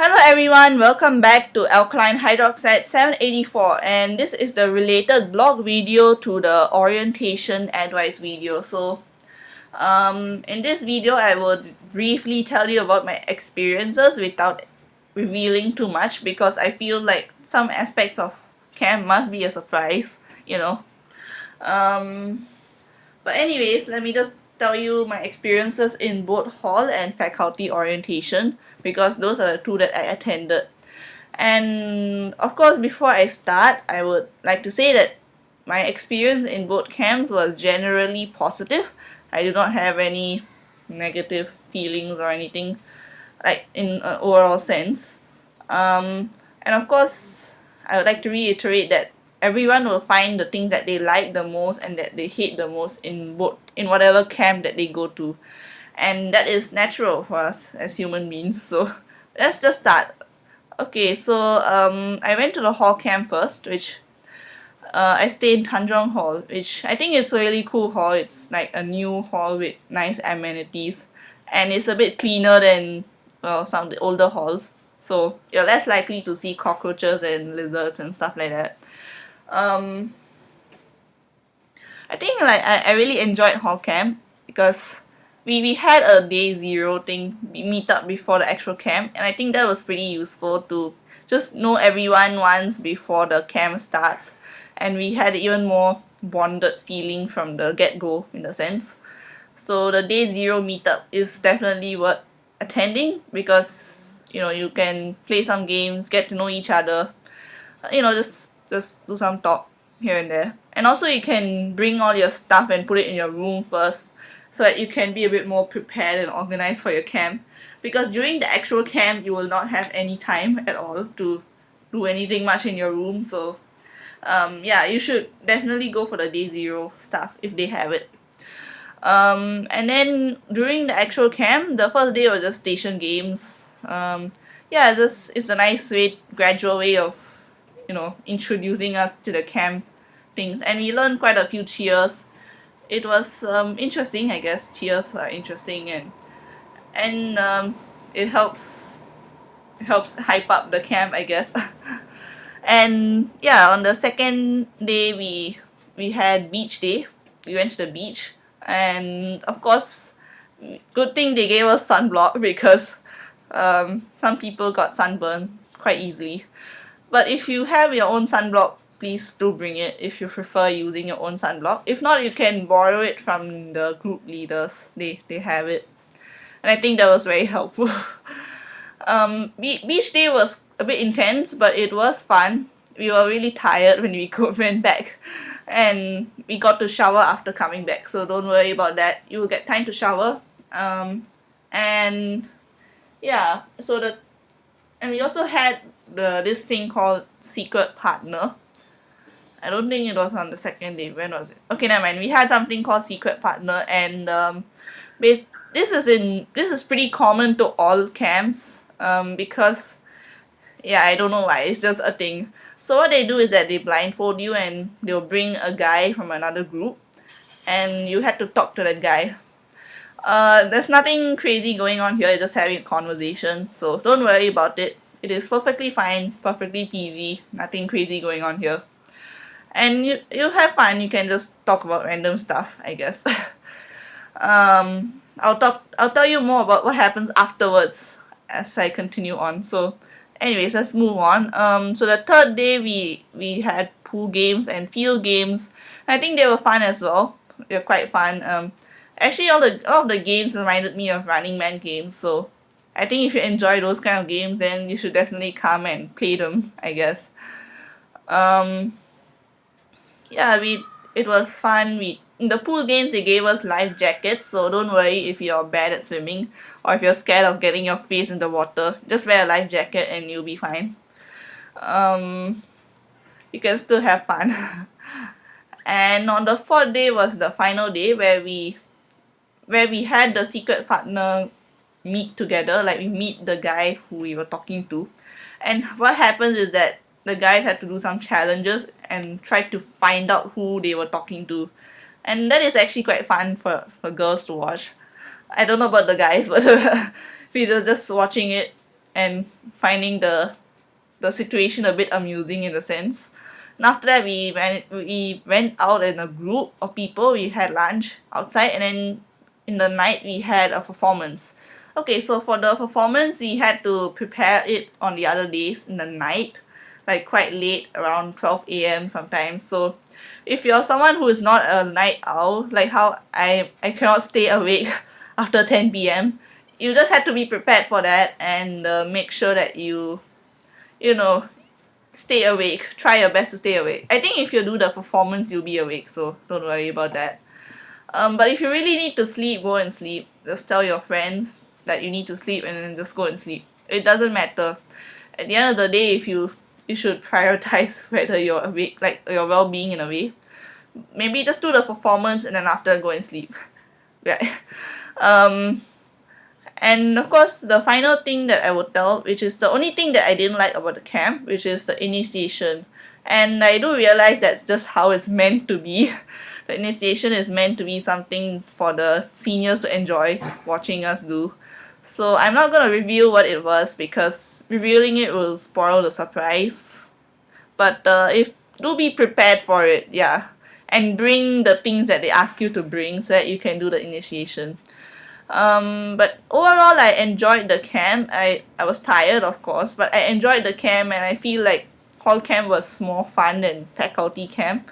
Hello everyone, welcome back to alkaline hydroxide 784, and this is the related blog video to the orientation advice video. In this video I will briefly tell you about my experiences without revealing too much because I feel like some aspects of camp must be a surprise, you know. Um, but anyways, let me just tell you my experiences in both hall and faculty orientation because those are the two that I attended. And of course, before I start, I would like to say that my experience in both camps was generally positive. I do not have any negative feelings or anything like in an overall sense. And of course, I would like to reiterate that everyone will find the thing that they like the most and that they hate the most in whatever camp that they go to, and that is natural for us as human beings. So let's just start. Okay, so I went to the hall camp first, which I stayed in Tanjong Hall, which I think is a really cool hall. It's like a new hall with nice amenities, and it's a bit cleaner than some of the older halls. So you're less likely to see cockroaches and lizards and stuff like that. Um, I think like I really enjoyed hall camp because we had a day zero thing meet up before the actual camp, and I think that was pretty useful to just know everyone once before the camp starts, and we had even more bonded feeling from the get go in a sense. So the day zero meetup is definitely worth attending because you can play some games, get to know each other, just do some talk here and there. And also you can bring all your stuff and put it in your room first so that you can be a bit more prepared and organized for your camp. Because during the actual camp you will not have any time at all to do anything much in your room. So yeah, you should definitely go for the day zero stuff if they have it. And then during the actual camp, the first day was just station games. Yeah, this is a nice way, gradual way of, introducing us to the camp things, and we learned quite a few cheers. It was interesting, I guess. Cheers are interesting, and it helps hype up the camp, I guess. And yeah, on the second day we had beach day. We went to the beach, and of course, good thing they gave us sunblock because some people got sunburned quite easily. But if you have your own sunblock, please do bring it if you prefer using your own sunblock. If not, you can borrow it from the group leaders. They have it, and I think that was very helpful. Beach day was a bit intense, but it was fun. We were really tired when we went back, and we got to shower after coming back. So don't worry about that. You will get time to shower. And yeah, and we also had this thing called secret partner. I don't think it was on the second day. When was it? Okay, never mind. We had something called secret partner, and this is pretty common to all camps. Because yeah, I don't know why. It's just a thing. So what they do is that they blindfold you and they'll bring a guy from another group, and you had to talk to that guy. There's nothing crazy going on here. You're just having a conversation, so don't worry about it. It is perfectly fine, perfectly PG. Nothing crazy going on here, and you have fun. You can just talk about random stuff, I guess. I'll tell you more about what happens afterwards as I continue on. So, anyways, let's move on. So the third day we had pool games and field games. I think they were fun as well. They're quite fun. Actually, all of the games reminded me of Running Man games. So, I think if you enjoy those kind of games, then you should definitely come and play them, I guess. Um, yeah, it was fun. We In the pool games they gave us life jackets, so don't worry if you're bad at swimming or if you're scared of getting your face in the water. Just wear a life jacket and you'll be fine. Um, you can still have fun. And on the fourth day was the final day where we had the secret partner meet together. Like we meet the guy who we were talking to, and what happens is that the guys had to do some challenges and try to find out who they were talking to, and that is actually quite fun for girls to watch. I don't know about the guys, but we were just watching it, and finding the situation a bit amusing in a sense. And after that, we went out in a group of people. We had lunch outside, and then in the night we had a performance. Okay, so for the performance, we had to prepare it on the other days in the night, like quite late, around 12 a.m. sometimes. So if you're someone who is not a night owl, like how I cannot stay awake after 10 p.m., you just have to be prepared for that, and make sure that you know stay awake. Try your best to stay awake. I think if you do the performance, you'll be awake, so don't worry about that. But if you really need to sleep, go and sleep. Just tell your friends that you need to sleep, and then just go and sleep. It doesn't matter. At the end of the day, if you should prioritize whether you're awake, like your well-being in a way. Maybe just do the performance and then after go and sleep. Right. Um and of course, the final thing that I would tell, which is the only thing that I didn't like about the camp, which is the initiation. And I do realize that's just how it's meant to be. The initiation is meant to be something for the seniors to enjoy watching us do. So I'm not going to reveal what it was because revealing it will spoil the surprise. But if do be prepared for it, yeah. And bring the things that they ask you to bring so that you can do the initiation. But overall, I enjoyed the camp. I was tired, of course, but I enjoyed the camp, and I feel like hall camp was more fun than faculty camp.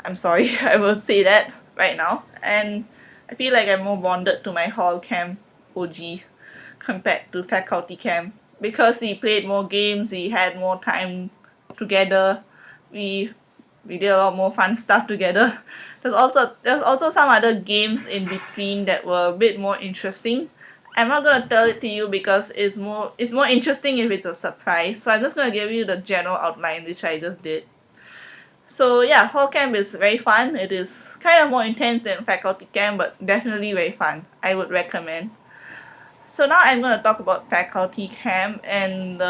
I'm sorry, I will say that right now. And I feel like I'm more bonded to my hall camp OG compared to faculty camp because we played more games, we had more time together, we we did a lot more fun stuff together. There's also some other games in between that were a bit more interesting. I'm not gonna tell it to you because it's more interesting if it's a surprise. So I'm just gonna give you the general outline which I just did. So yeah, hall camp is very fun. It is kind of more intense than faculty camp, but definitely very fun. I would recommend. So now I'm gonna talk about faculty camp, and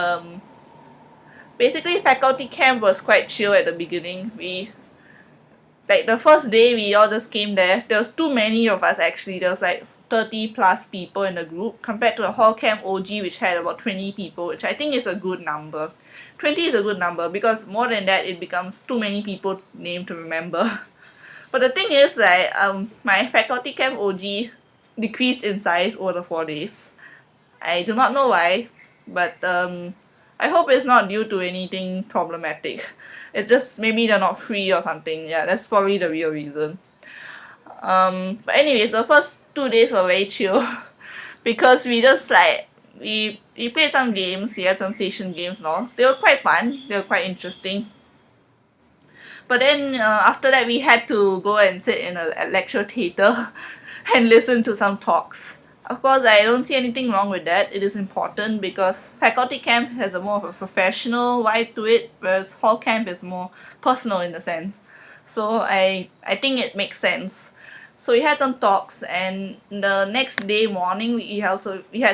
basically faculty camp was quite chill at the beginning. We like the first day we all just came there was too many of us actually. There was like 30 plus people in the group compared to a hall camp OG which had about 20 people, which I think is a good number. 20 is a good number because more than that it becomes too many people name to remember. But the thing is that my faculty camp OG decreased in size over the 4 days. I do not know why, but I hope it's not due to anything problematic. It's just maybe they're not free or something. Yeah, that's probably the real reason. But anyways, the first 2 days were very chill because we just like we played some games. We had some station games and all. They were quite fun. They were quite interesting. But then after that, we had to go and sit in a lecture theatre and listen to some talks. Of course, I don't see anything wrong with that. It is important because faculty camp has a more of a professional vibe to it, whereas hall camp is more personal in a sense. So I think it makes sense. So we had some talks, and the next day morning we had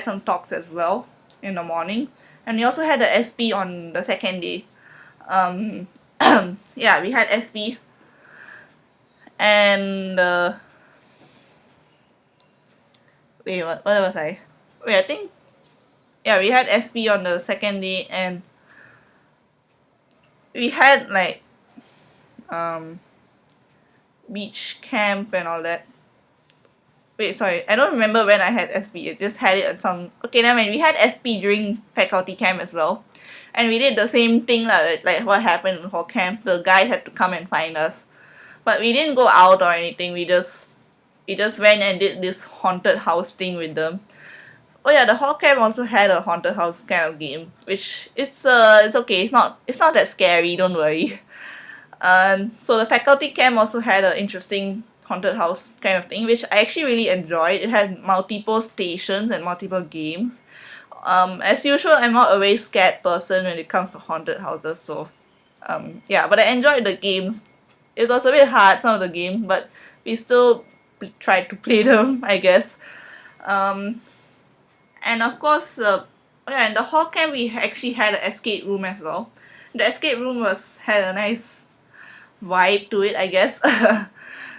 some talks as well in the morning, and we also had the SP on the second day. Um, yeah, we had SP, and wait, what was I? Wait, I think yeah, we had SP on the second day, and we had like um beach camp and all that. Wait, sorry, I don't remember when I had SP. I just had it at some. Okay, never mind. We had SP during faculty camp as well, and we did the same thing like what happened in hall camp. The guys had to come and find us, but we didn't go out or anything. We just went and did this haunted house thing with them. Oh yeah, the hall camp also had a haunted house kind of game, which it's okay. It's not that scary. Don't worry. So the faculty camp also had an interesting haunted house kind of thing, which I actually really enjoyed. It had multiple stations and multiple games. As usual, I'm not a very scared person when it comes to haunted houses, so yeah, but I enjoyed the games. It was a bit hard, some of the games, but we still tried to play them, I guess. Um, and of course, oh yeah, in the hall camp we actually had an escape room as well. The escape room had a nice vibe to it, I guess.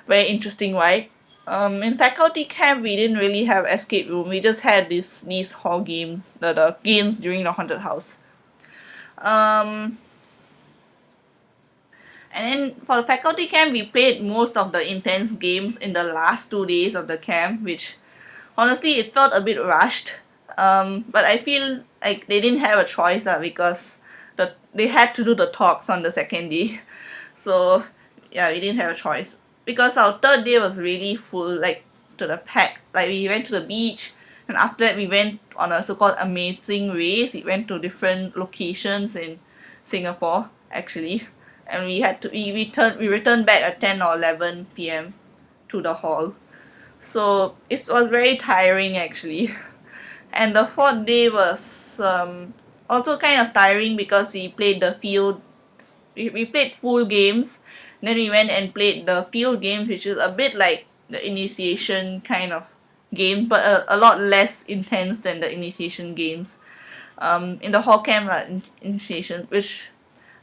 Very interesting vibe. In faculty camp, we didn't really have escape room. We just had these hall games, the games during the haunted house. Um, and then for the faculty camp, we played most of the intense games in the last 2 days of the camp, which honestly it felt a bit rushed. But I feel like they didn't have a choice because they had to do the talks on the second day. So yeah, we didn't have a choice because our third day was really full, like to the pack. Like we went to the beach, and after that we went on a so-called amazing race. We went to different locations in Singapore actually, and we returned back at 10 or 11 p.m. to the hall. So it was very tiring actually. And the fourth day was also kind of tiring because we played the field. We played full games. Then we went and played the field games, which is a bit like the initiation kind of game, but a lot less intense than the initiation games. In the hall camp initiation, which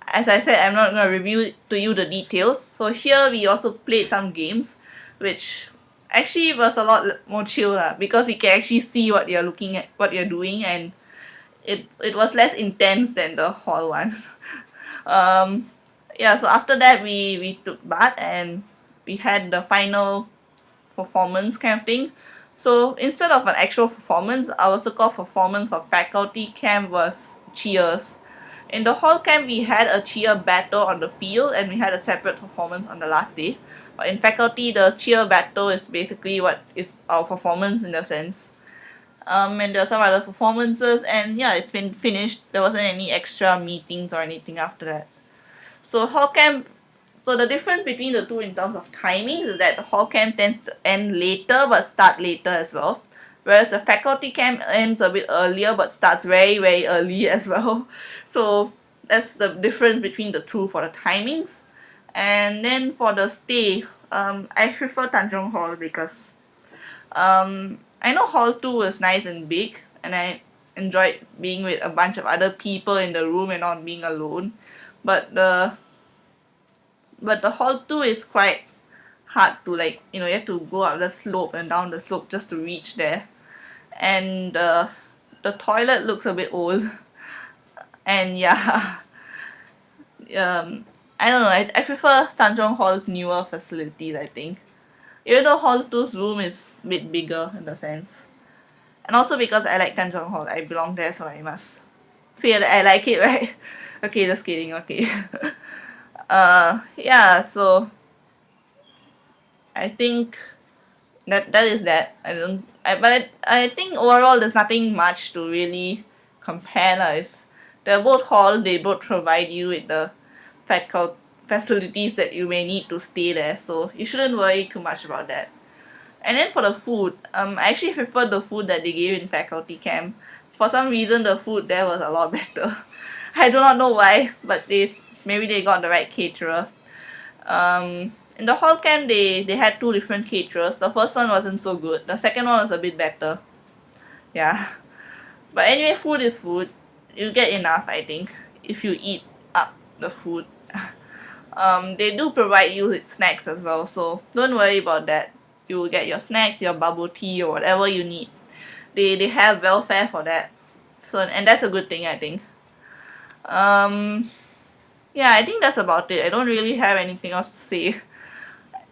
as I said, I'm not gonna review to you the details. So here we also played some games, which actually was a lot more chill because we can actually see what you're looking at, what you're doing, and it was less intense than the hall ones. um, yeah. So after that, we took bath and we had the final performance kind of thing. So instead of an actual performance, our so-called performance for faculty camp was cheers. In the hall camp, we had a cheer battle on the field and we had a separate performance on the last day. But in faculty, the cheer battle is basically what is our performance in a sense. And there were some other performances, and yeah, it's been finished. There wasn't any extra meetings or anything after that. So hall camp, so the difference between the two in terms of timings is that the hall camp tends to end later but start later as well. Whereas the faculty camp ends a bit earlier but starts very, very early as well. So that's the difference between the two for the timings. And then for the stay, I prefer Tanjong Hall because I know Hall 2 is nice and big and I enjoyed being with a bunch of other people in the room and not being alone. But the hall 2 is quite hard to, like, you have to go up the slope and down the slope just to reach there. And the toilet looks a bit old. And yeah, I don't know, I prefer Tanjong Hall's newer facilities, I think. Even though Hall 2's room is a bit bigger in the sense. And also because I like Tanjong Hall, I belong there, so I must say that I like it, right? Okay, just kidding, okay. Yeah, so I think that is that. I think overall there's nothing much to really compare lah. They're both hall. They both provide you with the faculty facilities that you may need to stay there. So you shouldn't worry too much about that. And then for the food, I actually prefer the food that they gave in faculty camp. For some reason, the food there was a lot better. I do not know why, but maybe they got the right caterer. In the hall camp, they had two different caterers. The first one wasn't so good. The second one was a bit better. Yeah. But anyway, food is food. You get enough, I think, if you eat up the food. They do provide you with snacks as well, so don't worry about that. You will get your snacks, your bubble tea, or whatever you need. They have welfare for that. So, and that's a good thing, I think. Um, yeah, I think that's about it. I don't really have anything else to say.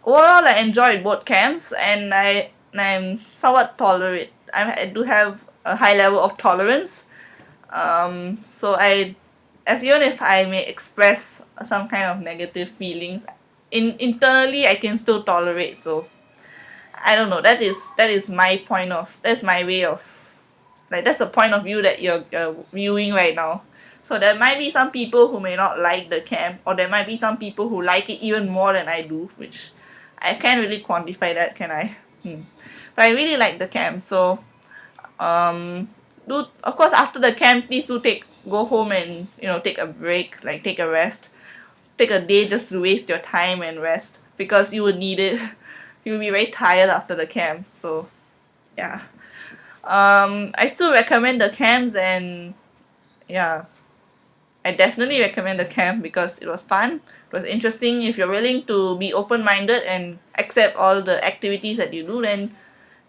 Overall, I enjoyed both camps, and I'm somewhat tolerate. I do have a high level of tolerance. So as even if I may express some kind of negative feelings, internally I can still tolerate. So I don't know. That is my point of that's my way of, like, that's the point of view that you're viewing right now. So there might be some people who may not like the camp, or there might be some people who like it even more than I do, which I can't really quantify that, can I? But I really like the camp, so do of course after the camp, please do go home and take a break, like take a rest, take a day just to waste your time and rest because you would need it. You will be very tired after the camp, so yeah. I still recommend the camps, and yeah, I definitely recommend the camp because it was fun, it was interesting. If you're willing to be open-minded and accept all the activities that you do, then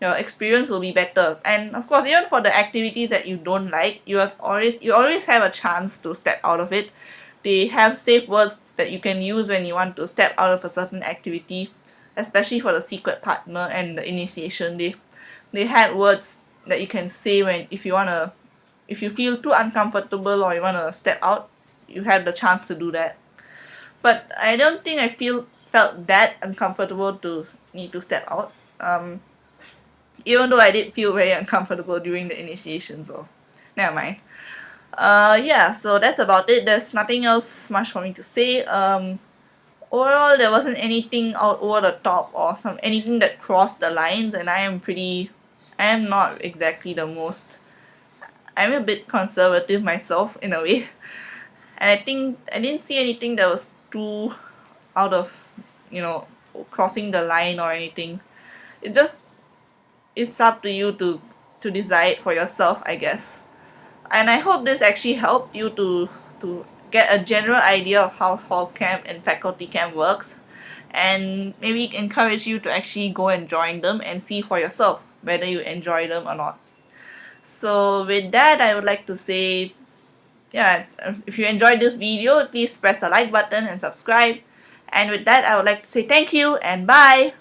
your experience will be better. And of course, even for the activities that you don't like, you always have a chance to step out of it. They have safe words that you can use when you want to step out of a certain activity, especially for the secret partner and the initiation. They had words that you can say when if you feel too uncomfortable or you wanna step out, you have the chance to do that. But I don't think I felt that uncomfortable to need to step out. Even though I did feel very uncomfortable during the initiation, so never mind. Yeah, so that's about it. There's nothing else much for me to say. Overall, there wasn't anything out over the top or anything that crossed the lines, and I am not exactly the most. I'm a bit conservative myself in a way, and I think I didn't see anything that was too out of, you know, crossing the line or anything. It just it's up to you to decide for yourself, I guess. And I hope this actually helped you to get a general idea of how hall camp and faculty camp works, and maybe encourage you to actually go and join them and see for yourself whether you enjoy them or not. So with that, I would like to say, yeah, if you enjoyed this video, please press the like button and subscribe. And with that, I would like to say thank you and bye.